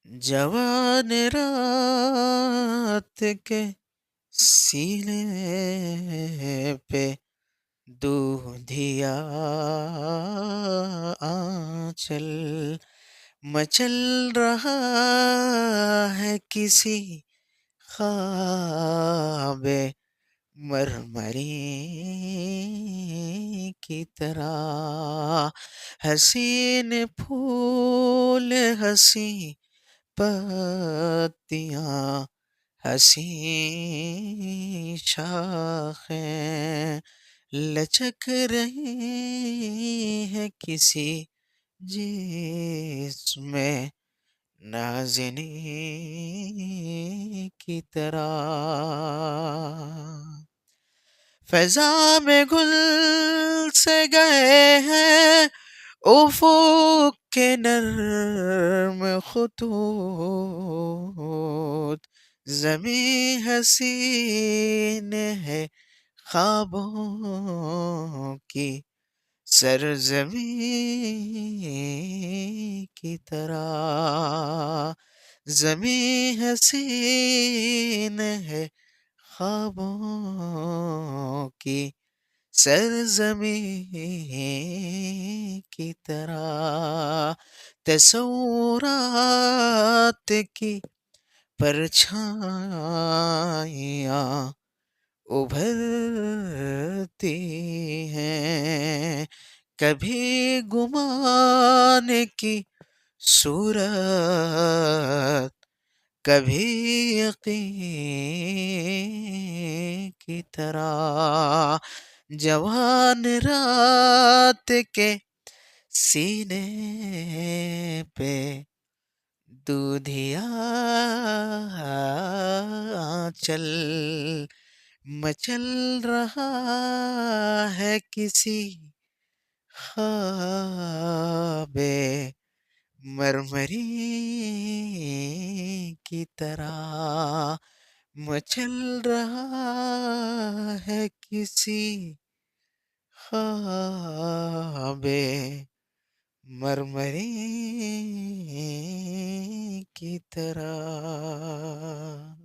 جوان رات کے سینے پہ دودھیا آنچل مچل رہا ہے کسی خواب مرمری کی طرح، حسین پھول ہنسی پتیاں حسین شاخیں لچک رہی ہیں کسی جسم نازنین کی طرح، فضا میں گل سے گئے ہیں افق کے نرم خطوط، زمیں حسین ہے خوابوں کی سرزمین کی طرح، زمیں حسین ہے خوابوں کی سرزمین کی طرح، تصورات کی پرچھائیاں ابھرتی ہیں، کبھی گمان کی صورت کبھی یقین کی طرح، جوان رات کے سینے پہ دودھیا آنچل مچل رہا ہے کسی خواب مرمری کی طرح، مچل رہا ہے کسی خواب مرمری کی طرح۔